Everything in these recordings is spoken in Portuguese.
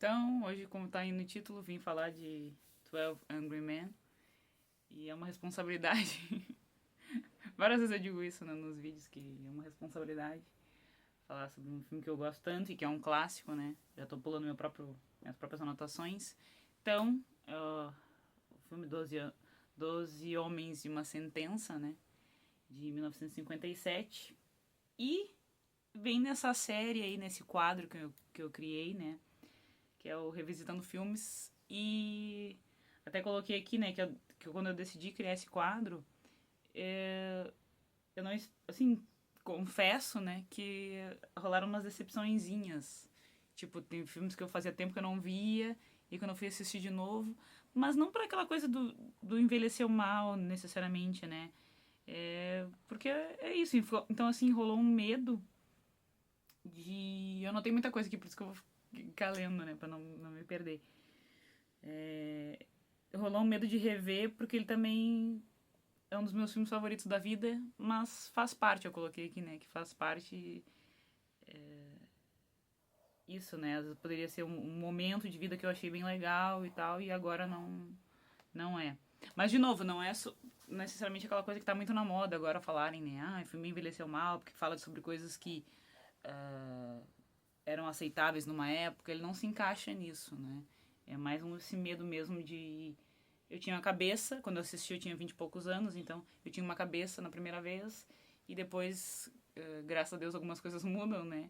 Então, hoje, como tá aí no título, vim falar de 12 Angry Men. E é uma responsabilidade. Várias vezes eu digo isso, né, nos vídeos, que é uma responsabilidade falar sobre um filme que eu gosto tanto e que é um clássico, né? Já tô pulando minhas próprias anotações. Então, o filme 12 Homens e uma Sentença, né? De 1957. E vem nessa série aí, nesse quadro que eu criei, né? Que é o Revisitando Filmes. E até coloquei aqui, né, que quando eu decidi criar esse quadro, eu não, assim, confesso, né, que rolaram umas decepçõezinhas. Tipo, tem filmes que eu fazia tempo que eu não via, e quando eu fui assistir de novo, mas não por aquela coisa do envelhecer mal, necessariamente, né? Porque é isso, então assim, rolou um medo de... Eu não tenho muita coisa aqui, por isso que eu vou ficar lendo, né, pra não me perder. Rolou um medo de rever, porque ele também é um dos meus filmes favoritos da vida, mas faz parte, eu coloquei aqui, né, que faz parte isso, né, às vezes poderia ser um momento de vida que eu achei bem legal e tal, e agora não é. Mas, de novo, não é necessariamente aquela coisa que tá muito na moda agora falarem, né, o filme envelheceu mal, porque fala sobre coisas que eram aceitáveis numa época, ele não se encaixa nisso, né, é mais esse medo mesmo de... Eu tinha uma cabeça, quando eu assisti eu tinha 20 e poucos anos, então eu tinha uma cabeça na primeira vez e depois, graças a Deus, algumas coisas mudam, né?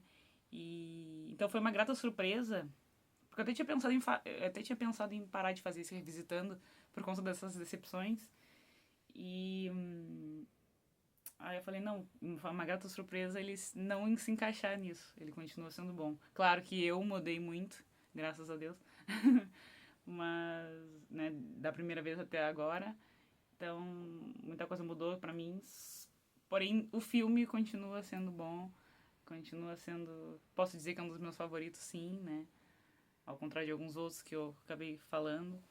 E então foi uma grata surpresa, porque eu até tinha pensado em parar de fazer isso revisitando por conta dessas decepções. E aí eu falei, não, foi uma grata surpresa ele não se encaixar nisso. Ele continua sendo bom. Claro que eu mudei muito, graças a Deus. Mas, né, da primeira vez até agora. Então, muita coisa mudou pra mim. Porém, o filme continua sendo bom. Continua sendo... Posso dizer que é um dos meus favoritos, sim, né? Ao contrário de alguns outros que eu acabei falando.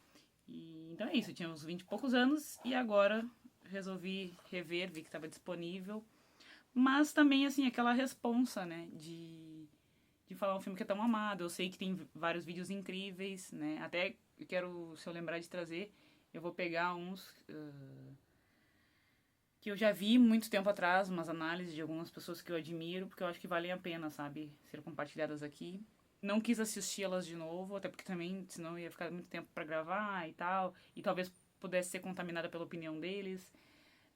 Então é isso, eu tinha uns 20 e poucos anos e agora resolvi rever, vi que estava disponível. Mas também, assim, aquela responsa, né? De falar um filme que é tão amado. Eu sei que tem vários vídeos incríveis, né? Até quero, se eu lembrar de trazer, eu vou pegar uns que eu já vi muito tempo atrás, umas análises de algumas pessoas que eu admiro, porque eu acho que valem a pena, sabe, ser compartilhadas aqui. Não quis assisti-las de novo, até porque também, senão ia ficar muito tempo para gravar e tal, e talvez pudesse ser contaminada pela opinião deles.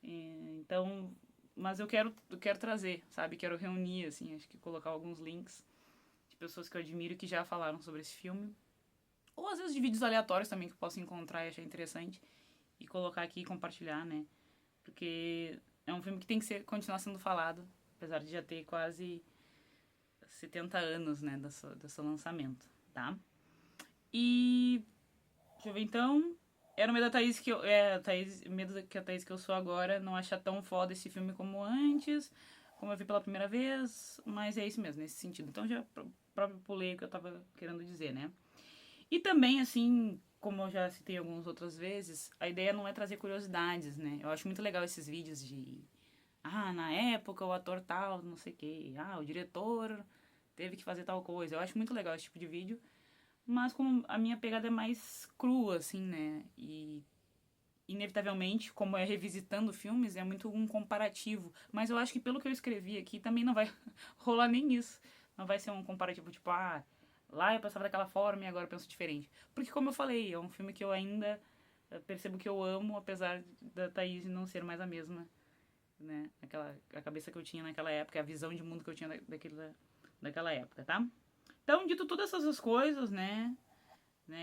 Então, mas eu quero trazer, sabe, quero reunir, assim, acho que colocar alguns links de pessoas que eu admiro que já falaram sobre esse filme. Ou às vezes de vídeos aleatórios também que eu posso encontrar e achar interessante e colocar aqui e compartilhar, né? Porque é um filme que tem que continuar sendo falado, apesar de já ter quase 70 anos, né, do seu lançamento, tá? E deixa eu ver então. Era o medo da Thaís que eu. É, medo que a Thaís que eu sou agora não achar tão foda esse filme como antes, como eu vi pela primeira vez, mas é isso mesmo, nesse sentido. Então já próprio pulei o que eu tava querendo dizer, né? E também, assim, como eu já citei algumas outras vezes, a ideia não é trazer curiosidades, né? Eu acho muito legal esses vídeos de... na época o ator tal, não sei o quê. O diretor teve que fazer tal coisa. Eu acho muito legal esse tipo de vídeo. Mas como a minha pegada é mais crua, assim, né? E inevitavelmente, como é revisitando filmes, é muito um comparativo. Mas eu acho que pelo que eu escrevi aqui, também não vai rolar nem isso. Não vai ser um comparativo tipo, lá eu pensava daquela forma e agora eu penso diferente. Porque, como eu falei, é um filme que eu ainda percebo que eu amo, apesar da Thaís não ser mais a mesma, né? A cabeça que eu tinha naquela época, a visão de mundo que eu tinha daquela época, tá? Então, dito todas essas coisas, né?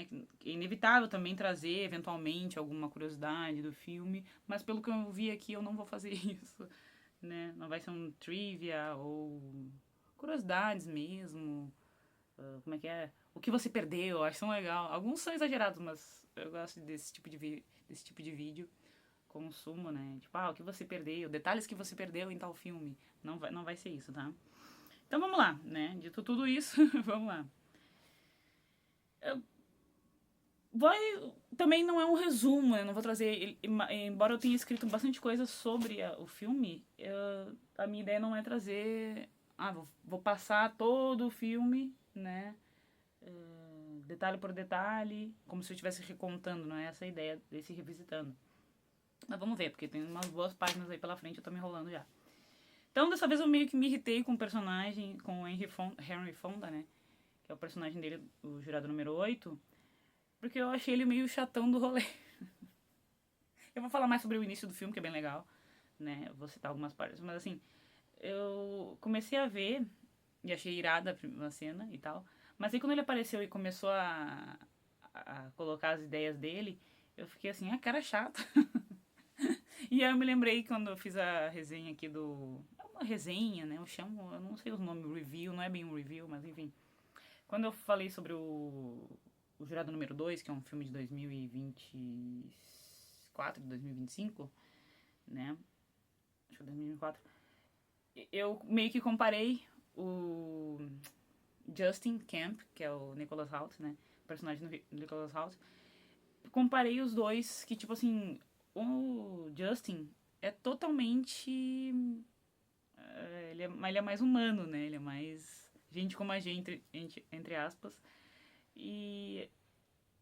Que é inevitável também trazer, eventualmente, alguma curiosidade do filme, mas pelo que eu vi aqui, eu não vou fazer isso, né? Não vai ser um trivia ou curiosidades mesmo. Como é que é? O que você perdeu, eu acho tão legal. Alguns são exagerados, mas eu gosto desse tipo de vídeo. Consumo, né? Tipo, o que você perdeu, detalhes que você perdeu em tal filme. Não vai ser isso, tá? Então vamos lá, né? Dito tudo isso, vamos lá. Vai, também não é um resumo, eu não vou trazer. Embora eu tenha escrito bastante coisa sobre o filme, a minha ideia não é trazer. Vou passar todo o filme, né? detalhe por detalhe, como se eu estivesse recontando, não é essa a ideia desse revisitando. Mas vamos ver, porque tem umas boas páginas aí pela frente, eu tô me enrolando já. Então, dessa vez eu meio que me irritei com o personagem, com o Henry Fonda, né? Que é o personagem dele, o jurado número 8, porque eu achei ele meio chatão do rolê. Eu vou falar mais sobre o início do filme, que é bem legal, né? Eu vou citar algumas partes, mas assim, eu comecei a ver e achei irada a cena e tal, mas aí quando ele apareceu e começou a colocar as ideias dele, eu fiquei assim, ah, cara chato. E aí eu me lembrei quando eu fiz a resenha aqui do... É uma resenha, né? Eu não sei os nomes, review, não é bem um review, mas enfim. Quando eu falei sobre o Jurado Número 2, que é um filme de 2024, de 2025, né? Acho que é 2024. Eu meio que comparei o Justin Camp, que é o Nicholas Hoult, né? O personagem do Nicholas Hoult. Comparei os dois, que tipo assim, o Justin é totalmente... ele é mais humano, né? Ele é mais gente como a gente, entre aspas. E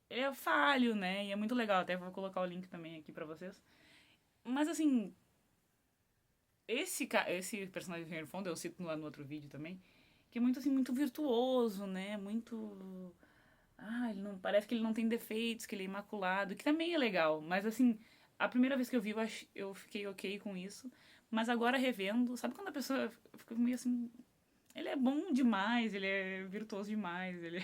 ele é falho, né? E é muito legal. Até vou colocar o link também aqui pra vocês. Mas assim, esse personagem do Henry Fonda, eu cito lá no outro vídeo também, que é muito assim, muito virtuoso, né? Muito... Ah, ele não, parece que ele não tem defeitos, que ele é imaculado, que também é legal. Mas assim, a primeira vez que eu vi, eu fiquei ok com isso. Mas agora revendo, sabe quando a pessoa fica meio assim... Ele é bom demais, ele é virtuoso demais, ele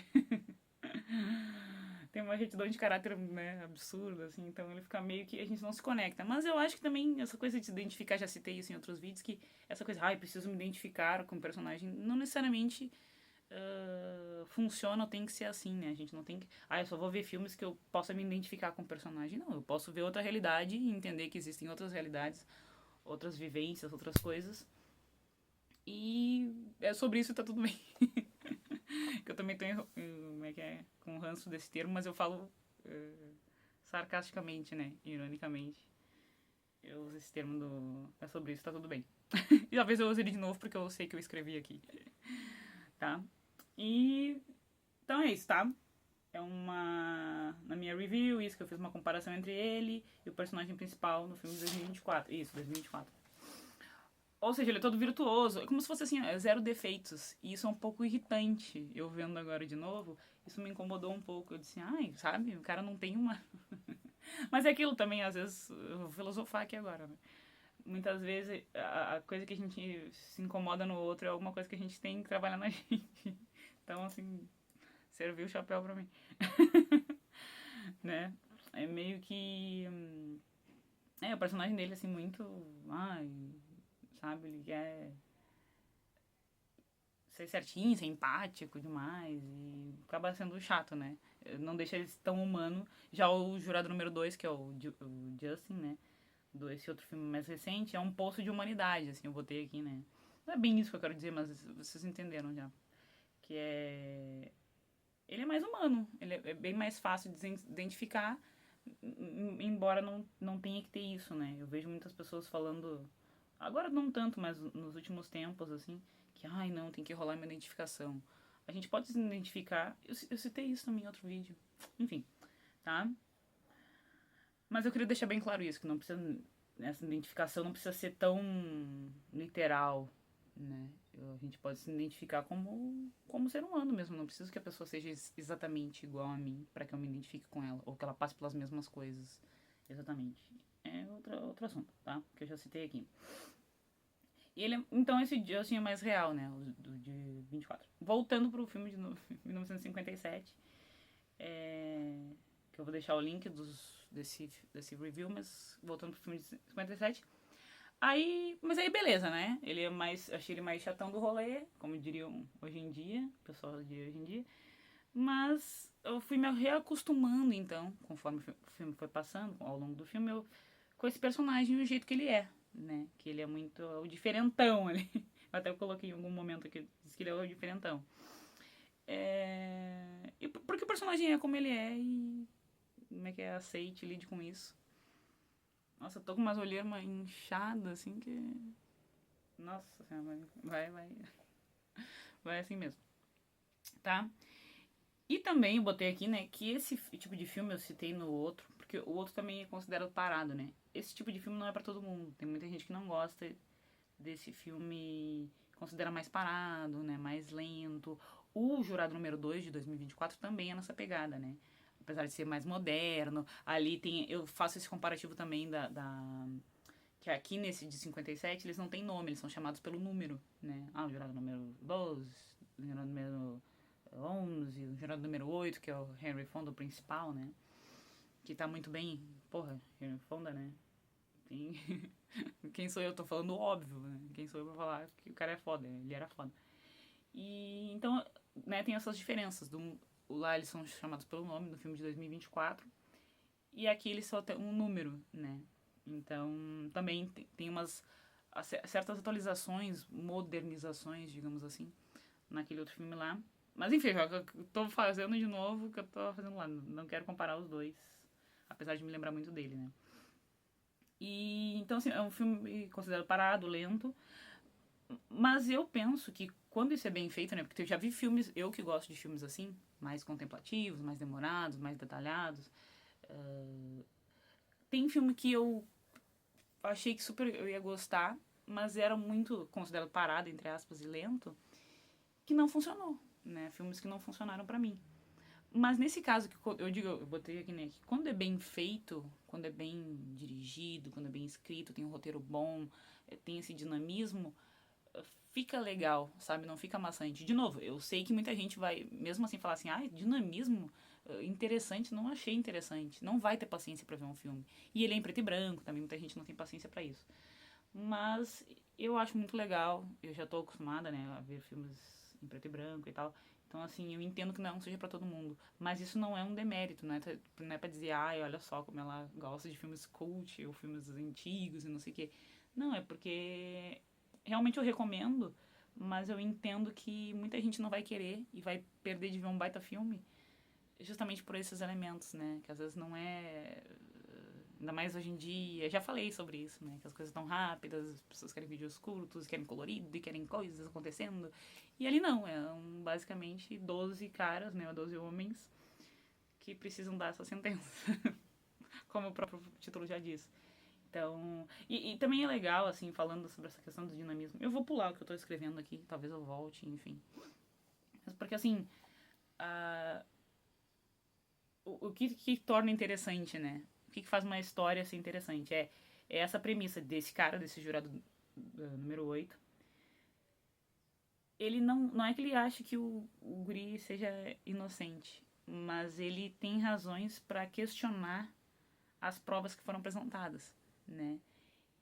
tem uma retidão de caráter, né, absurda, assim, então ele fica meio que a gente não se conecta. Mas eu acho que também essa coisa de se identificar, já citei isso em outros vídeos, que essa coisa, ai, preciso me identificar com o personagem, não necessariamente funciona ou tem que ser assim, né? A gente não tem que. Ah, eu só vou ver filmes que eu possa me identificar com o personagem. Não, eu posso ver outra realidade e entender que existem outras realidades, outras vivências, outras coisas. E é sobre isso e tá tudo bem. Que eu também tenho, como é que é, com ranço desse termo, mas eu falo sarcasticamente, né? Ironicamente. Eu uso esse termo do... É sobre isso, tá tudo bem. E talvez eu use ele de novo porque eu sei que eu escrevi aqui. Tá? E... Então é isso, tá? É uma... Na minha review, isso que eu fiz uma comparação entre ele e o personagem principal no filme de 2024. Isso, 2024. Ou seja, ele é todo virtuoso. É como se fosse assim, zero defeitos. E isso é um pouco irritante. Eu vendo agora de novo, isso me incomodou um pouco. Eu disse, ai, sabe, o cara não tem uma... Mas é aquilo também, às vezes, eu vou filosofar aqui agora, né? Muitas vezes a coisa que a gente se incomoda no outro é alguma coisa que a gente tem que trabalhar na gente. Então, assim, serviu o chapéu pra mim. Né? É meio que... o personagem dele, assim, muito... Ai, sabe, ele quer ser certinho, ser empático demais e acaba sendo chato, né? Não deixa ele tão humano. Já o jurado número 2, que é o Justin, né? Esse outro filme mais recente, é um poço de humanidade, assim, eu botei aqui, né? Não é bem isso que eu quero dizer, mas vocês entenderam já. Que é... Ele é mais humano, ele é bem mais fácil de identificar, embora não tenha que ter isso, né? Eu vejo muitas pessoas falando, agora não tanto, mas nos últimos tempos, assim, que, ai, não, tem que rolar uma identificação. A gente pode se identificar, eu citei isso também em outro vídeo. Enfim, tá? Mas eu queria deixar bem claro isso, que não precisa, essa identificação não precisa ser tão literal, né? A gente pode se identificar como ser humano mesmo, não preciso que a pessoa seja exatamente igual a mim para que eu me identifique com ela, ou que ela passe pelas mesmas coisas, exatamente. É outro assunto, tá? Que eu já citei aqui. E ele, então esse Justin é mais real, né? O de 24. Voltando pro filme de 1957, que eu vou deixar o link desse review, mas voltando pro filme de 57. Mas aí beleza, né? Ele é mais, achei ele mais chatão do rolê, como diriam hoje em dia, o pessoal de hoje em dia. Mas eu fui me reacostumando, então, conforme o filme foi passando, ao longo do filme, com esse personagem e o jeito que ele é, né? Que ele é muito o diferentão ali. Eu até coloquei em algum momento que diz que ele é o diferentão. E porque o personagem é como ele é e como é que é, aceite, lide com isso. Nossa, eu tô com umas olheiras inchadas, assim, que... Nossa senhora, vai assim mesmo. Tá? E também eu botei aqui, né, que esse tipo de filme eu citei no outro, porque o outro também é considerado parado, né? Esse tipo de filme não é pra todo mundo. Tem muita gente que não gosta desse filme, considera mais parado, né, mais lento. O Jurado Número 2 de 2024 também é nessa pegada, né? Apesar de ser mais moderno, ali tem, eu faço esse comparativo também que aqui nesse de 57 eles não têm nome, eles são chamados pelo número, né? Ah, o Jurado Número 12, o Jurado Número 11, o Jurado Número 8, que é o Henry Fonda, o principal, né? Que tá muito bem, porra, Henry Fonda, né? Tem... Quem sou eu? Tô falando o óbvio, né? Quem sou eu pra falar que o cara é foda? Ele era foda. E então, né, tem essas diferenças. Lá eles são chamados pelo nome do filme de 2024 e aqui eles só tem um número, né? Então, também tem umas certas atualizações, modernizações, digamos assim, naquele outro filme lá. Mas enfim, eu tô fazendo de novo o que eu tô fazendo lá. Não quero comparar os dois, apesar de me lembrar muito dele, né? E então, assim, é um filme considerado parado, lento. Mas eu penso que quando isso é bem feito, né? Porque eu já vi filmes, eu que gosto de filmes assim, mais contemplativos, mais demorados, mais detalhados. Tem filme que eu achei que super eu ia gostar, mas era muito considerado parado, entre aspas, e lento, que não funcionou, né? Filmes que não funcionaram pra mim. Mas nesse caso, que eu digo, eu botei aqui, né? Que quando é bem feito, quando é bem dirigido, quando é bem escrito, tem um roteiro bom, tem esse dinamismo, fica legal, sabe? Não fica maçante. De novo, eu sei que muita gente vai, mesmo assim, falar assim, ah, dinamismo interessante, não achei interessante. Não vai ter paciência pra ver um filme. E ele é em preto e branco, também muita gente não tem paciência pra isso. Mas eu acho muito legal, eu já tô acostumada, né, a ver filmes em preto e branco e tal. Então, assim, eu entendo que não seja pra todo mundo. Mas isso não é um demérito, não é pra dizer, ai, olha só como ela gosta de filmes cult ou filmes antigos e não sei o quê. Não, é porque realmente eu recomendo, mas eu entendo que muita gente não vai querer e vai perder de ver um baita filme justamente por esses elementos, né? Que às vezes não é. Ainda mais hoje em dia, já falei sobre isso, né? Que as coisas estão rápidas, as pessoas querem vídeos curtos, querem colorido e querem coisas acontecendo. E ali não, basicamente 12 caras, né? 12 homens que precisam dar essa sentença, como o próprio título já diz. Então, e também é legal, assim, falando sobre essa questão do dinamismo. Eu vou pular o que eu tô escrevendo aqui, talvez eu volte, enfim. Mas porque, assim, a, o que torna interessante, né? O que faz uma história ser interessante? É essa premissa desse cara, desse jurado número 8. Ele não é que ele acha que o guri seja inocente, mas ele tem razões para questionar as provas que foram apresentadas, né?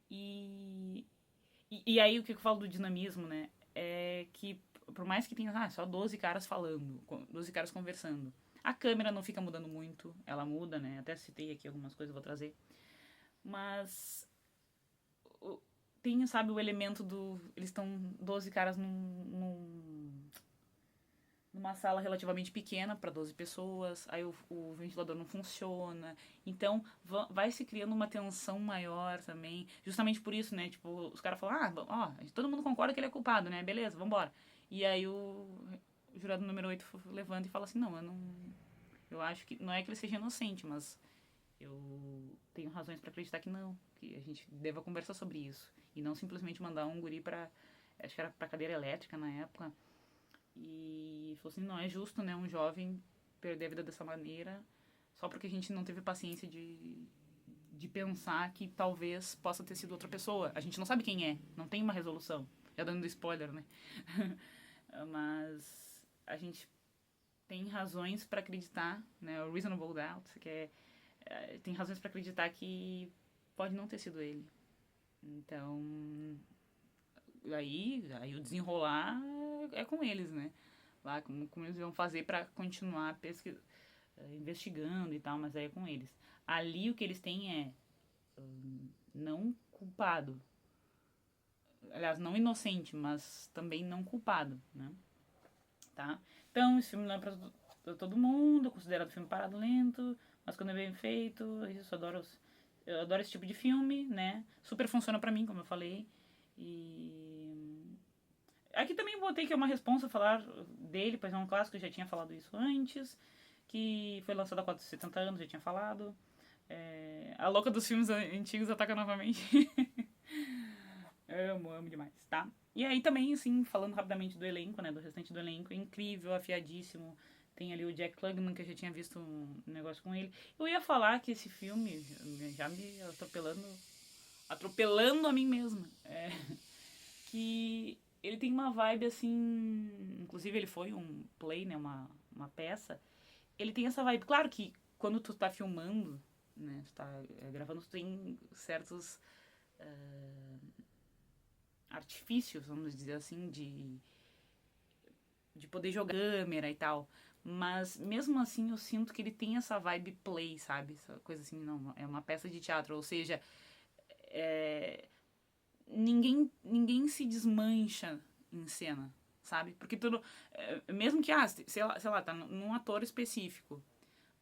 E, e aí o que eu falo do dinamismo, né? É que por mais que tenha só 12 caras falando, 12 caras conversando, a câmera não fica mudando muito, ela muda, né? Até citei aqui algumas coisas, vou trazer. Mas tem, sabe, o elemento do. Eles estão 12 caras numa sala relativamente pequena para 12 pessoas, aí o ventilador não funciona. Então vai se criando uma tensão maior também. Justamente por isso, né? Tipo, os caras falam, ó, todo mundo concorda que ele é culpado, né? Beleza, vambora. E aí o jurado número 8 levanta e fala assim, não, eu não. Eu acho que. Não é que ele seja inocente, mas eu tenho razões para acreditar que não. Que a gente deva conversar sobre isso. E não simplesmente mandar um guri pra. Acho que era pra cadeira elétrica na época. E falou assim, não é justo, né, um jovem perder a vida dessa maneira só porque a gente não teve paciência de pensar que talvez possa ter sido outra pessoa. A gente não sabe quem é, não tem uma resolução. Já dando spoiler, né? Mas a gente tem razões para acreditar, né, o reasonable doubt, que tem razões para acreditar que pode não ter sido ele. Então, aí o desenrolar é com eles, né? Lá como eles vão fazer para continuar investigando e tal, mas aí é com eles. Ali o que eles têm é não culpado. Aliás, não inocente, mas também não culpado, né? Tá? Então, esse filme não é pra todo mundo, é considerado filme parado lento, mas quando é bem feito, eu adoro esse tipo de filme, né? Super funciona pra mim, como eu falei. E Aqui também botei que é uma responsa falar dele, pois é um clássico, eu já tinha falado isso antes, que foi lançado há 470 anos, já tinha falado. A louca dos filmes antigos ataca novamente. Amo demais, tá? E aí também, assim, falando rapidamente do elenco, né, do restante do elenco, é incrível, afiadíssimo. Tem ali o Jack Klugman, que eu já tinha visto um negócio com ele. Eu ia falar que esse filme, já me atropelando a mim mesma, que ele tem uma vibe assim, inclusive ele foi um play, né, uma peça. Ele tem essa vibe, claro que quando tu tá filmando, né, tu tá gravando, tu tem certos artifícios, vamos dizer assim, de poder jogar câmera e tal. Mas mesmo assim eu sinto que ele tem essa vibe play, sabe? Essa coisa assim, não, é uma peça de teatro, ou seja, ninguém se desmancha em cena, sabe? Porque tudo, mesmo que, sei lá, tá num ator específico,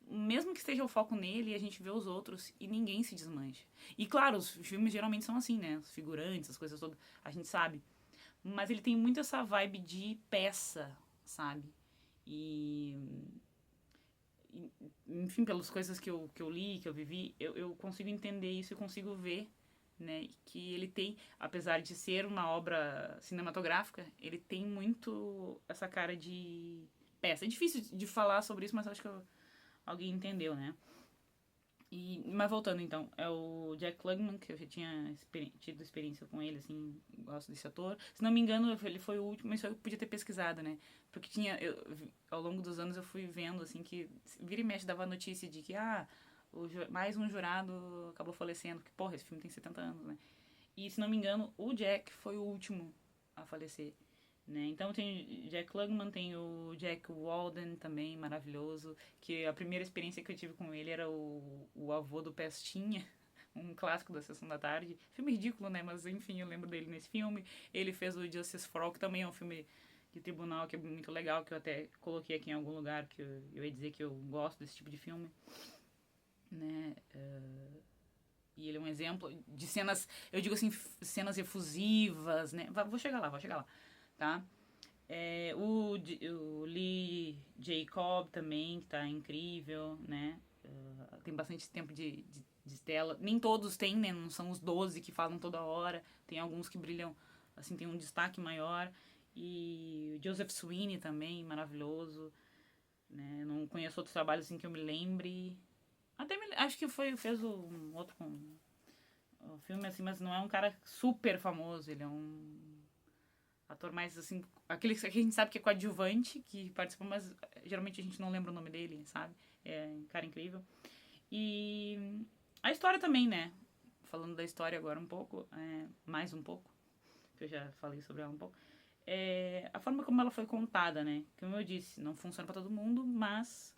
mesmo que esteja o foco nele, a gente vê os outros e ninguém se desmancha. E claro, os filmes geralmente são assim, né? Os figurantes, as coisas todas, a gente sabe. Mas ele tem muito essa vibe de peça, sabe? E enfim, pelas coisas que eu li, que eu vivi, eu consigo entender isso e consigo ver, né, que ele tem, apesar de ser uma obra cinematográfica, ele tem muito essa cara de peça. É difícil de falar sobre isso, mas acho que alguém entendeu, né? Mas voltando então, é o Jack Klugman, que eu já tinha tido experiência com ele, assim, gosto desse ator. Se não me engano, ele foi o último, mas eu podia ter pesquisado, né? Porque ao longo dos anos eu fui vendo, assim, que vira e mexe dava notícia de que, mais um jurado acabou falecendo, que, porra, esse filme tem 70 anos, né? E se não me engano, o Jack foi o último a falecer. Né? Então tem Jack Klugman, tem o Jack Walden também, maravilhoso, que a primeira experiência que eu tive com ele era o avô do Pestinha, um clássico da Sessão da Tarde. Filme ridículo, né? Mas enfim, eu lembro dele nesse filme. Ele fez o Justice for All, que também é um filme de tribunal que é muito legal, que eu até coloquei aqui em algum lugar, que eu ia dizer que eu gosto desse tipo de filme. Né? E ele é um exemplo de cenas, eu digo assim, cenas efusivas, né? Vou chegar lá, tá? O Lee Jacob também, que tá incrível, né? Tem bastante tempo de tela. Nem todos têm, né? Não são os 12 que falam toda hora. Tem alguns que brilham, assim, tem um destaque maior. E o Joseph Sweeney também, maravilhoso. Né? Não conheço outros trabalhos assim que eu me lembre. Acho que fez um outro um filme assim, mas não é um cara super famoso. Ele é um ator mais assim, aquele que a gente sabe que é coadjuvante, que participou, mas geralmente a gente não lembra o nome dele, sabe? É um cara incrível. E a história também, né? Falando da história agora um pouco, mais um pouco, que eu já falei sobre ela um pouco. A forma como ela foi contada, né? Como eu disse, não funciona para todo mundo, mas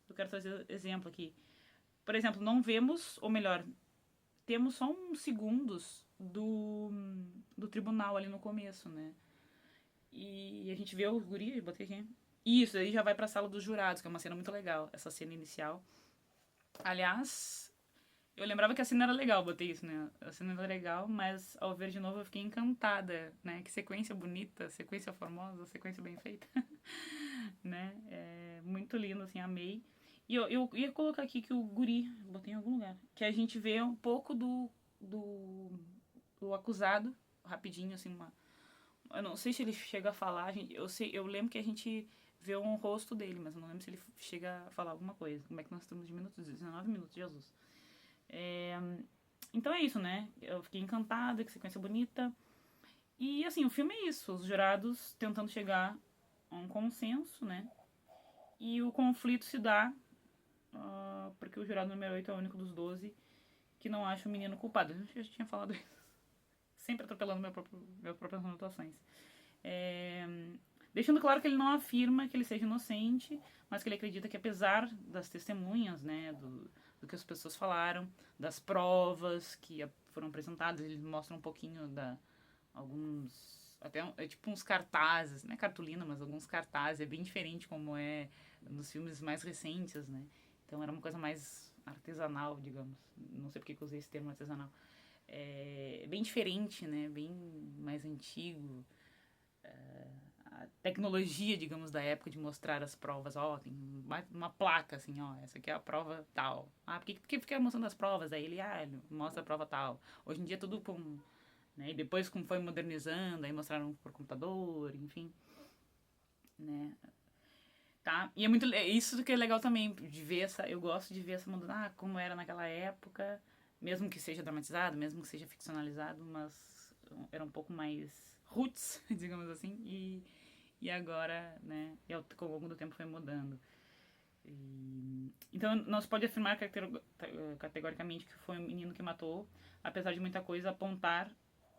eu quero trazer exemplo aqui. Por exemplo, não vemos, ou melhor, temos só uns segundos do tribunal ali no começo, né? E a gente vê o guri, botei aqui. Isso, aí já vai pra sala dos jurados, que é uma cena muito legal, essa cena inicial. Aliás, eu lembrava que a cena era legal, botei isso, né? A cena era legal, mas ao ver de novo eu fiquei encantada, né? Que sequência bonita, sequência formosa, sequência bem feita, né? É muito lindo, assim, amei. E eu ia colocar aqui que o guri, botei em algum lugar, que a gente vê um pouco do acusado, rapidinho, assim, eu não sei se ele chega a falar, eu lembro que a gente vê um rosto dele, mas eu não lembro se ele chega a falar alguma coisa. Como é que nós estamos de minutos? 19 minutos, Jesus. Então é isso, né? Eu fiquei encantada, que sequência bonita. E assim, o filme é isso, os jurados tentando chegar a um consenso, né? E o conflito se dá porque o jurado número 8 é o único dos 12 que não acha o menino culpado. Eu já tinha falado isso. Sempre atropelando minhas próprias anotações. Deixando claro que ele não afirma que ele seja inocente, mas que ele acredita que apesar das testemunhas, né, do que as pessoas falaram, das provas que foram apresentadas, ele mostra um pouquinho alguns, até tipo uns cartazes, não é cartolina, mas alguns cartazes, é bem diferente como é nos filmes mais recentes, né? Então era uma coisa mais artesanal, digamos. Não sei porque que eu usei esse termo artesanal. Bem diferente, né? Bem mais antigo. a tecnologia, digamos, da época de mostrar as provas. Ó, tem uma placa assim, ó, essa aqui é a prova tal. Ah, por que fica mostrando as provas? Aí ele mostra a prova tal. Hoje em dia é tudo com, né, e depois como foi modernizando, aí mostraram por computador, enfim, né? Tá? E é muito isso que é legal também de ver essa, eu gosto de ver essa mudança, como era naquela época, mesmo que seja dramatizado, mesmo que seja ficcionalizado, mas era um pouco mais roots, digamos assim, e agora, né, e ao longo do tempo foi mudando. Então não se pode afirmar categoricamente que foi um menino que matou, apesar de muita coisa apontar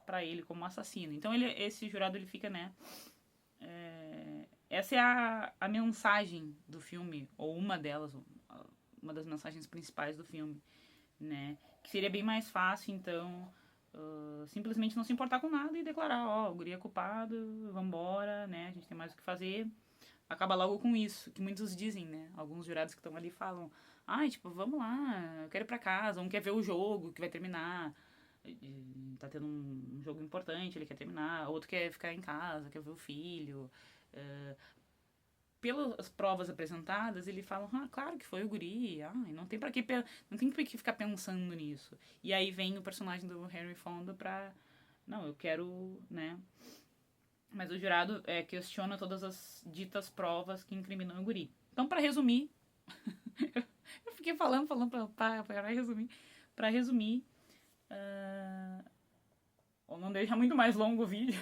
para ele como assassino. Então esse jurado ele fica, né, essa é a mensagem do filme, ou uma delas, uma das mensagens principais do filme, né? Que seria bem mais fácil, então, simplesmente não se importar com nada e declarar, ó, o guri é culpado, vambora, né? A gente tem mais o que fazer. Acaba logo com isso, que muitos dizem, né? Alguns jurados que estão ali falam, ai, tipo, vamos lá, eu quero ir pra casa, um quer ver o jogo que vai terminar, tá tendo um jogo importante, ele quer terminar, outro quer ficar em casa, quer ver o filho. Pelas provas apresentadas, ele fala, claro que foi o guri, não tem não tem pra que ficar pensando nisso. E aí vem o personagem do Henry Fonda pra, não, eu quero, né? Mas o jurado questiona todas as ditas provas que incriminam o guri. Então, pra resumir, eu fiquei falando pra resumir, ou não deixar muito mais longo o vídeo,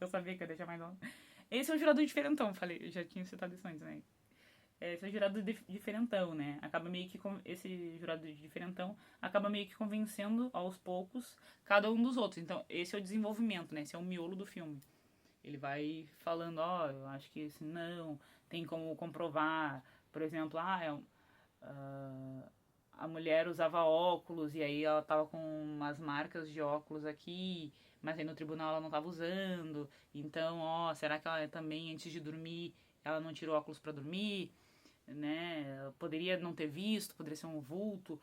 eu sabia que ia deixar mais longo. Esse é um jurado diferentão, falei, eu já tinha citado isso antes, né? Esse é um jurado diferentão, né? Acaba meio que esse jurado diferentão acaba meio que convencendo aos poucos cada um dos outros. Então, esse é o desenvolvimento, né? Esse é o miolo do filme. Ele vai falando, eu acho que esse não, tem como comprovar, por exemplo, a mulher usava óculos e aí ela tava com umas marcas de óculos aqui, mas aí no tribunal ela não tava usando. Então, será que ela também antes de dormir ela não tirou óculos para dormir, né? Poderia não ter visto, poderia ser um vulto,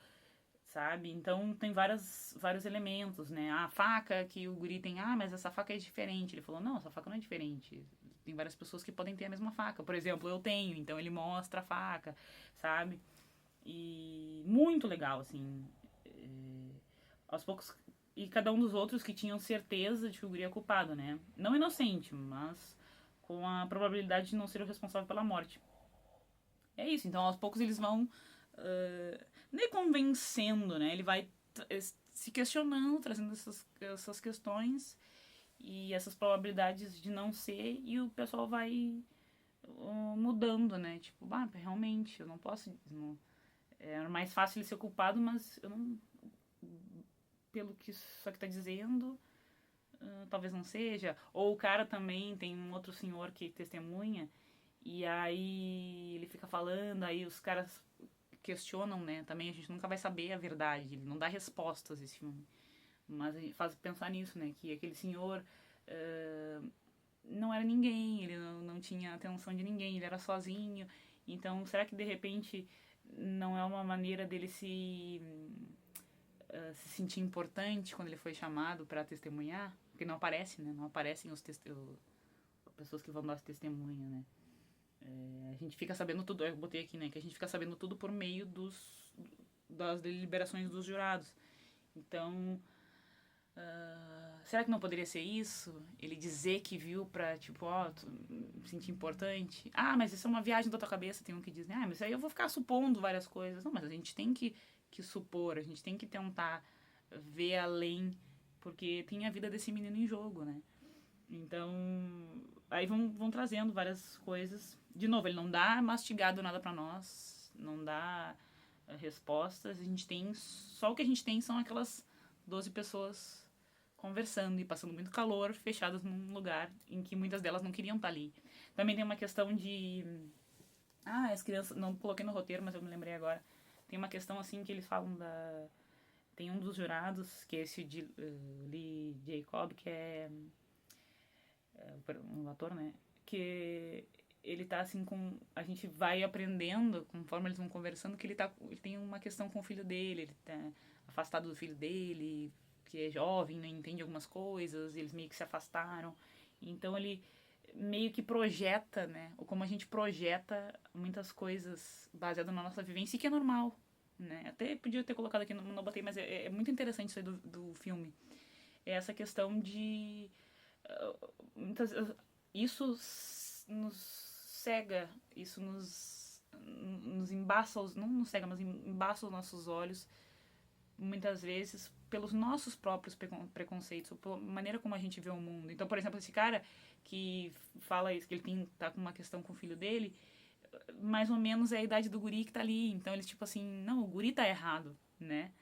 sabe? Então tem vários elementos, né? A faca que o guri tem, mas essa faca é diferente. Ele falou, não, essa faca não é diferente. Tem várias pessoas que podem ter a mesma faca. Por exemplo, eu tenho, então ele mostra a faca, sabe? E muito legal, assim. Aos poucos. E cada um dos outros que tinham certeza de que o guri é culpado, né? Não inocente, mas com a probabilidade de não ser o responsável pela morte. É isso, então aos poucos eles vão nem convencendo, né? Ele vai se questionando, trazendo essas questões e essas probabilidades de não ser, e o pessoal vai mudando, né? Tipo, realmente, eu não posso. Não, é mais fácil ele ser culpado, mas eu não. Pelo que isso aqui tá dizendo, talvez não seja. Ou o cara também tem um outro senhor que testemunha, e aí ele fica falando, aí os caras questionam, né? Também a gente nunca vai saber a verdade, ele não dá respostas esse filme. Mas a gente faz pensar nisso, né? Que aquele senhor não era ninguém, ele não tinha atenção de ninguém, ele era sozinho. Então, será que de repente não é uma maneira dele se sentir importante quando ele foi chamado para testemunhar? Porque não aparece, né? Não aparecem as pessoas que vão dar testemunha, né? A gente fica sabendo tudo, eu botei aqui, né? Que a gente fica sabendo tudo por meio das deliberações dos jurados. Então, será que não poderia ser isso? Ele dizer que viu pra, tipo, sentir importante. Mas isso é uma viagem da tua cabeça. Tem um que diz, mas aí eu vou ficar supondo várias coisas. Não, mas a gente tem que supor, a gente tem que tentar ver além, porque tem a vida desse menino em jogo, né? Então, aí vão trazendo várias coisas. De novo, ele não dá mastigado nada pra nós, não dá respostas. A gente tem, só o que a gente tem são aquelas 12 pessoas conversando e passando muito calor, fechadas num lugar em que muitas delas não queriam estar ali. Também tem uma questão de... as crianças... Não coloquei no roteiro, mas eu me lembrei agora. Tem uma questão, assim, que eles falam da... Tem um dos jurados, que é esse de Lee Jacob, que é um ator, né? Que ele tá, assim, com... A gente vai aprendendo, conforme eles vão conversando, que ele tem uma questão com o filho dele. Ele tá afastado do filho dele, que é jovem, não entende algumas coisas, eles meio que se afastaram. Então ele meio que projeta, né? Ou como a gente projeta muitas coisas baseadas na nossa vivência, e que é normal, né? Até podia ter colocado aqui, não botei, mas é muito interessante isso aí do filme. É essa questão de... muitas, isso nos cega, isso nos embaça, não nos cega, mas embaça os nossos olhos, muitas vezes, pelos nossos próprios preconceitos, ou pela maneira como a gente vê o mundo. Então, por exemplo, esse cara que fala isso, que ele tá com uma questão com o filho dele, mais ou menos é a idade do guri que tá ali. Então, eles, tipo assim, não, o guri tá errado, né?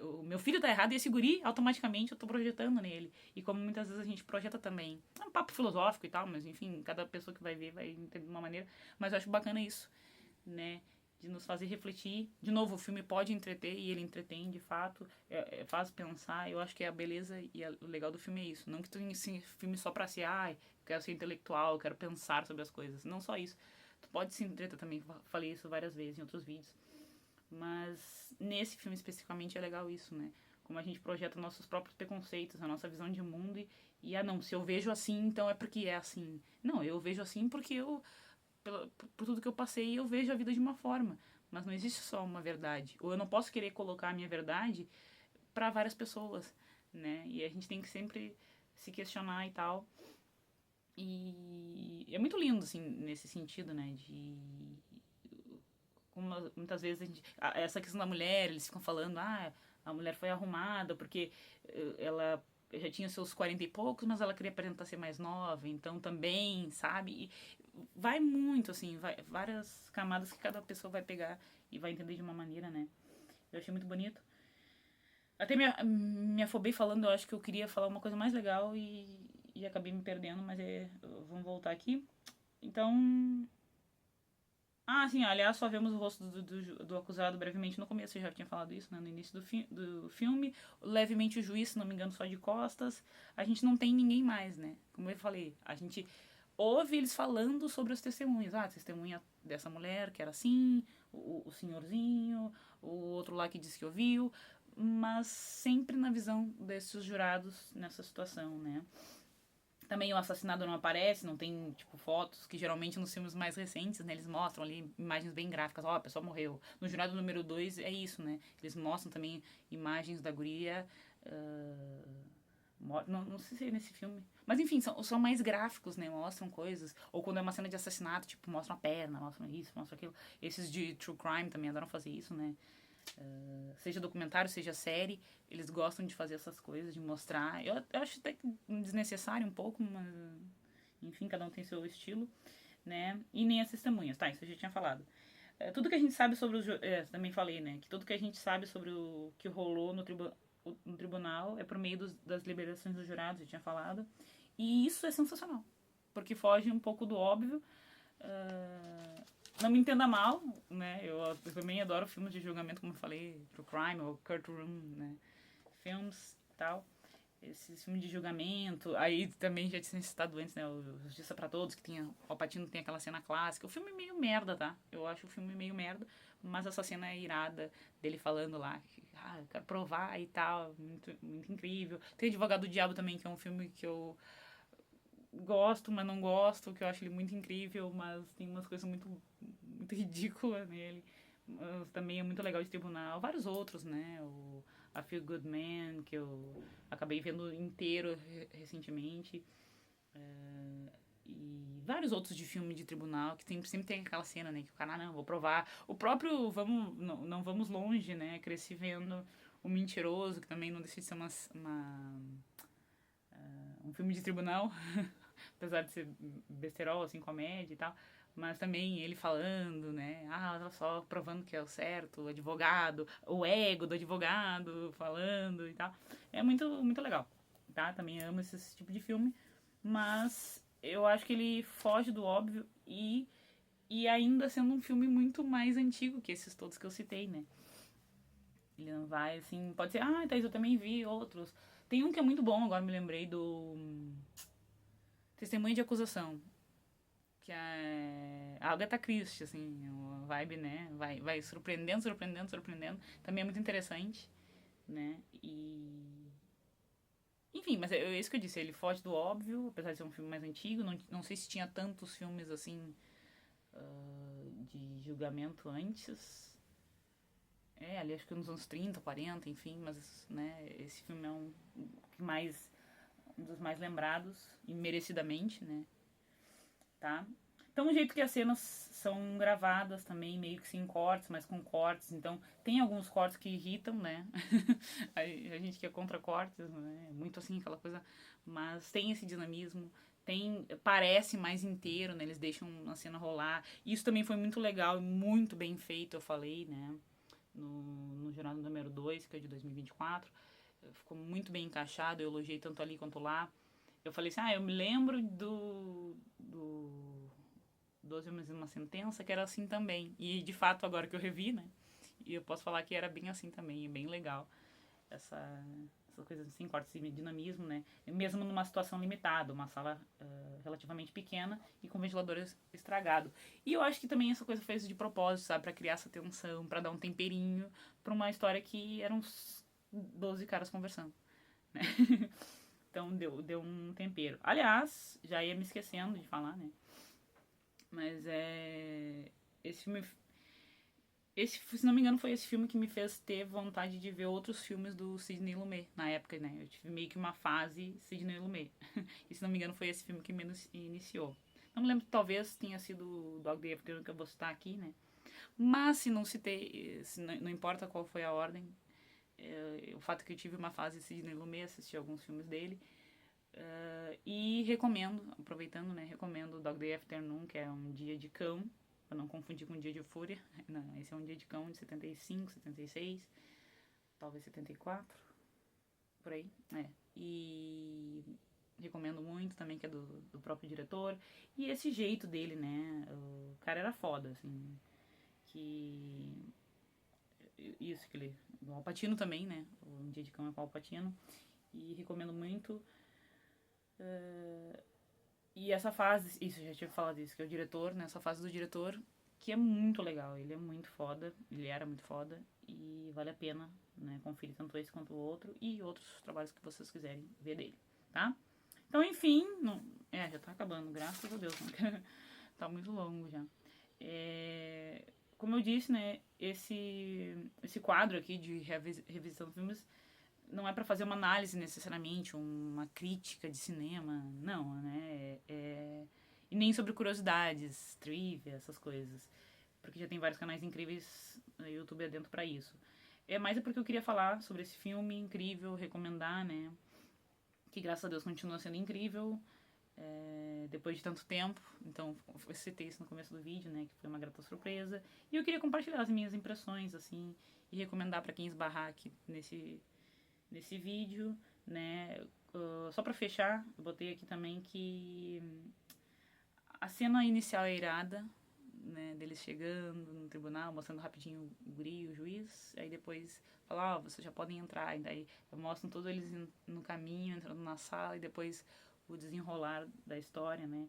O meu filho tá errado e esse guri, automaticamente, eu tô projetando nele. E como muitas vezes a gente projeta também. É um papo filosófico e tal, mas enfim, cada pessoa que vai ver vai entender de uma maneira. Mas eu acho bacana isso, né? De nos fazer refletir. De novo, o filme pode entreter e ele entretém, de fato. Faz pensar. Eu acho que a beleza e o legal do filme é isso. Não que tu esse filme só pra ser, ai, quero ser intelectual, quero pensar sobre as coisas. Não só isso. Tu pode se entreter também. Falei isso várias vezes em outros vídeos. Mas nesse filme especificamente é legal isso, né? Como a gente projeta nossos próprios preconceitos, a nossa visão de mundo não, se eu vejo assim, então é porque é assim. Não, eu vejo assim porque por tudo que eu passei, eu vejo a vida de uma forma. Mas não existe só uma verdade. Ou eu não posso querer colocar a minha verdade para várias pessoas, né? E a gente tem que sempre se questionar e tal. E é muito lindo, assim, nesse sentido, né? De como muitas vezes essa questão da mulher, eles ficam falando, a mulher foi arrumada porque ela já tinha seus 40 e poucos, mas ela queria aparentar ser mais nova, então também, sabe? E vai muito, assim, várias camadas que cada pessoa vai pegar e vai entender de uma maneira, né? Eu achei muito bonito. Até me afobei falando, eu acho que eu queria falar uma coisa mais legal e acabei me perdendo, mas vamos voltar aqui. Então, sim, aliás, só vemos o rosto do acusado brevemente no começo, eu já tinha falado isso, né, no início do filme. Levemente o juiz, se não me engano, só de costas. A gente não tem ninguém mais, né? Como eu falei, a gente ouve eles falando sobre os testemunhos. A testemunha dessa mulher que era assim, o senhorzinho, o outro lá que disse que ouviu, mas sempre na visão desses jurados nessa situação, né? Também o assassinato não aparece, não tem, tipo, fotos, que geralmente nos filmes mais recentes, né, eles mostram ali imagens bem gráficas, a pessoa morreu. No Jurado número 2 é isso, né, eles mostram também imagens da guria, não sei se é nesse filme, mas enfim, são mais gráficos, né, mostram coisas, ou quando é uma cena de assassinato, tipo, mostram a perna, mostram isso, mostram aquilo. Esses de true crime também adoram fazer isso, né, seja documentário, seja série, eles gostam de fazer essas coisas, de mostrar. Eu acho até desnecessário um pouco, mas enfim, cada um tem seu estilo, né? E nem as testemunhas, tá? Isso eu já tinha falado. Tudo que a gente sabe sobre os. Também falei, né? Que tudo que a gente sabe sobre o que rolou no tribunal é por meio das liberações dos jurados, eu tinha falado. E isso é sensacional, porque foge um pouco do óbvio. Não me entenda mal, né? Eu também adoro filmes de julgamento, como eu falei, True Crime ou Courtroom, né? Filmes e tal. Esses filmes de julgamento. Aí também já tinha citado antes, né? O Justiça pra Todos, que tinha. O Alpatino tem aquela cena clássica. O filme é meio merda, tá? Eu acho o filme meio merda, mas essa cena é irada dele falando lá. Eu quero provar e tal. Muito, muito incrível. Tem Advogado do Diabo também, que é um filme que eu gosto, mas não gosto, que eu acho ele muito incrível, mas tem umas coisas muito ridículas nele. Mas também é muito legal de tribunal. Vários outros, né? O A Feel Good Man, que eu acabei vendo inteiro recentemente. E vários outros de filme de tribunal, que sempre tem aquela cena, né? Que o cara, não, vou provar. O próprio não Vamos Longe, né? Cresci vendo O Mentiroso, que também não deixa de ser um filme de tribunal. Apesar de ser besterol, assim, comédia e tal, mas também ele falando, né, olha só, provando que é o certo, o advogado, o ego do advogado falando e tal. É muito legal, tá? Também amo esse tipo de filme, mas eu acho que ele foge do óbvio e ainda sendo um filme muito mais antigo que esses todos que eu citei, né? Ele não vai, assim, pode ser, Thaís, eu também vi outros. Tem um que é muito bom, agora me lembrei do Testemunha de Acusação, que é a Agatha Christie, assim, uma vibe, né? Vai surpreendendo. Também é muito interessante, né? Enfim, mas é isso que eu disse, ele foge do óbvio, apesar de ser um filme mais antigo, não sei se tinha tantos filmes assim de julgamento antes. Ali acho que nos anos 30, 40, enfim, mas né, esse filme é um dos mais lembrados, e merecidamente, né? Tá? Então, o jeito que as cenas são gravadas também, meio que sem cortes, mas com cortes. Então, tem alguns cortes que irritam, né? A gente que é contra cortes, né? Muito assim, aquela coisa. Mas tem esse dinamismo. Parece mais inteiro, né? Eles deixam a cena rolar. Isso também foi muito legal e muito bem feito, eu falei, né? No Jornada número 2, que é de 2024. Ficou muito bem encaixado, eu elogiei tanto ali quanto lá. Eu falei assim, eu me lembro do 12 Homens e uma Sentença, que era assim também. E de fato, agora que eu revi, né? E eu posso falar que era bem assim também, bem legal. Essa, essas coisas assim, cortes de dinamismo, né? Mesmo numa situação limitada, uma sala relativamente pequena e com ventiladores estragado. E eu acho que também essa coisa foi de propósito, sabe? Pra criar essa tensão, pra dar um temperinho pra uma história que eram uns 12 caras conversando, né? Então deu um tempero. Aliás, já ia me esquecendo de falar, né? Mas esse filme. Se não me engano, foi esse filme que me fez ter vontade de ver outros filmes do Sidney Lumet na época, né? Eu tive meio que uma fase Sidney Lumet. E se não me engano, foi esse filme que me iniciou. Não me lembro, talvez tenha sido o Dog Day Afternoon que eu vou citar aqui, né? Mas se não citei, se não importa qual foi a ordem, o fato que eu tive uma fase Sidney Lumet, assisti alguns filmes dele. E recomendo, aproveitando, né? Recomendo Dog Day Afternoon, que é um dia de cão, pra não confundir com um dia de fúria. Não, esse é um dia de cão de 75, 76, talvez 74, por aí. E recomendo muito também, que é do próprio diretor. E esse jeito dele, né? O cara era foda, assim. Que. Isso, que ele. O Al Pacino também, né? Um dia de cão é com o Al Pacino. E recomendo muito. E essa fase, isso, já tinha falado isso, que é o diretor, né? Essa fase do diretor, que é muito legal. Ele é muito foda, ele era muito foda. E vale a pena, né? Conferir tanto esse quanto o outro e outros trabalhos que vocês quiserem ver dele, tá? Então, enfim, não, já tá acabando, graças a Deus. Né? Tá muito longo já. Como eu disse, né? Esse quadro aqui de revisão filmes não é para fazer uma análise necessariamente, uma crítica de cinema, não, né? E nem sobre curiosidades, trivia, essas coisas. Porque já tem vários canais incríveis no YouTube dentro para isso. Mais porque eu queria falar sobre esse filme incrível, recomendar, né? Que graças a Deus continua sendo incrível depois de tanto tempo. Então, eu citei isso no começo do vídeo, né? Que foi uma grata surpresa. E eu queria compartilhar as minhas impressões, assim, e recomendar para quem esbarrar aqui nesse vídeo, né? Só pra fechar, eu botei aqui também que a cena inicial é irada, né? Deles chegando no tribunal, mostrando rapidinho o guri, o juiz, aí depois fala, vocês já podem entrar, e daí mostram todos eles no caminho, entrando na sala, e depois o desenrolar da história, né?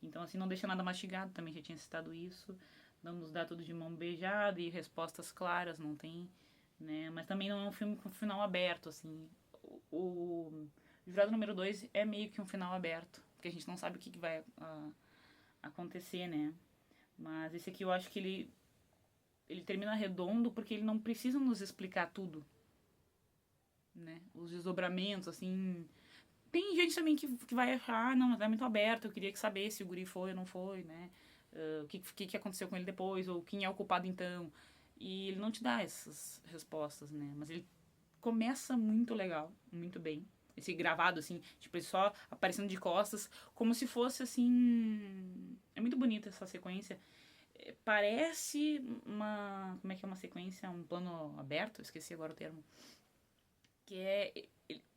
Então, assim, não deixa nada mastigado, também já tinha citado isso, não nos dá tudo de mão beijada e respostas claras, não tem, né? Mas também não é um filme com final aberto, assim. O Jurado número 2 é meio que um final aberto, porque a gente não sabe o que vai acontecer, né? Mas esse aqui eu acho que ele termina redondo porque ele não precisa nos explicar tudo, né? Os desdobramentos, assim. Tem gente também que vai achar, não, é muito aberto, eu queria saber se o guri foi ou não foi, né? O que aconteceu com ele depois, ou quem é o culpado então. E ele não te dá essas respostas, né? Mas ele começa muito legal, muito bem. Esse gravado, assim, tipo, ele só aparecendo de costas, como se fosse, assim... É muito bonita essa sequência. Parece uma... Como é que é uma sequência? Um plano aberto? Eu esqueci agora o termo. Que é...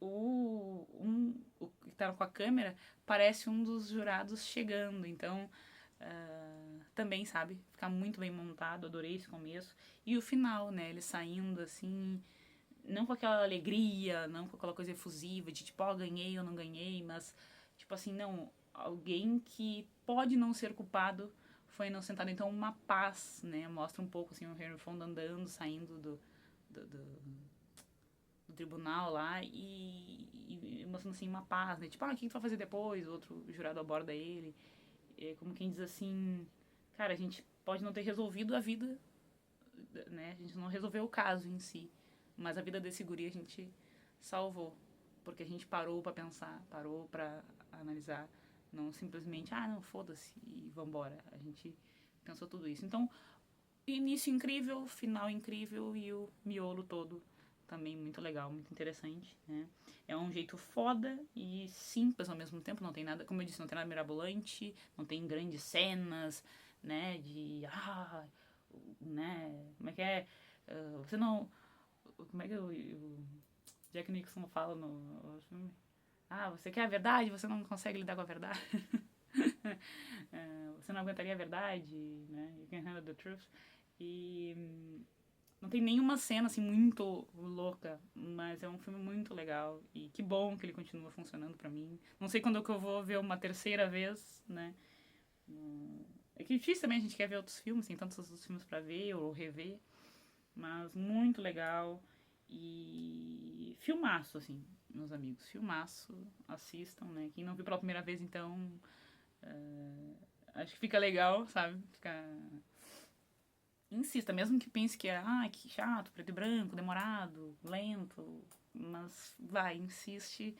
O que tá com a câmera parece um dos jurados chegando. Então, também, sabe? Fica muito bem montado. Adorei esse começo. E o final, né? Ele saindo, assim... Não com aquela alegria, não com aquela coisa efusiva de tipo, ganhei ou não ganhei, mas tipo assim, não, alguém que pode não ser culpado foi inocentado. Então, uma paz, né? Mostra um pouco assim o Henry Fonda andando, saindo do do tribunal lá e mostrando assim uma paz, né? Tipo, o que tu vai fazer depois? O outro jurado aborda ele. É como quem diz assim, cara, a gente pode não ter resolvido a vida, né? A gente não resolveu o caso em si, mas a vida desse guri a gente salvou, porque a gente parou pra pensar, parou pra analisar, não simplesmente, não, foda-se e vambora. A gente pensou tudo isso. Então, início incrível, final incrível e o miolo todo também muito legal, muito interessante, né? É um jeito foda e simples ao mesmo tempo, não tem nada, como eu disse, não tem nada mirabolante, não tem grandes cenas, né, né, como é que é, você não, como é que o Jack Nixon fala no filme? Você quer a verdade, você não consegue lidar com a verdade. Você não aguentaria a verdade, né? You can handle the truth. E não tem nenhuma cena assim muito louca, mas é um filme muito legal e que bom que ele continua funcionando pra mim. Não sei quando é que eu vou ver uma terceira vez, né? É que difícil também a gente quer ver outros filmes, tem tantos outros filmes pra ver ou rever, mas muito legal e filmaço assim, meus amigos, filmaço, assistam, né? Quem não viu pela primeira vez então, acho que fica legal, sabe? Insista, mesmo que pense que chato, preto e branco, demorado, lento, mas vai, insiste,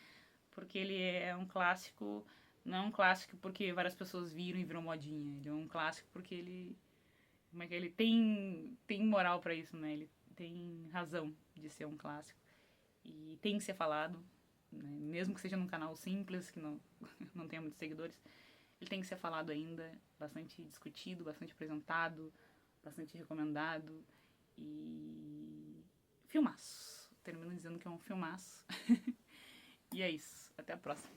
porque ele é um clássico, não é um clássico porque várias pessoas viram e virou modinha, ele é um clássico porque ele, como é que é? Ele tem moral pra isso, né? Ele tem razão de ser um clássico e tem que ser falado, né? Mesmo que seja num canal simples, que não, não tenha muitos seguidores, ele tem que ser falado ainda, bastante discutido, bastante apresentado, bastante recomendado e filmaço. Termino dizendo que é um filmaço. E é isso. Até a próxima.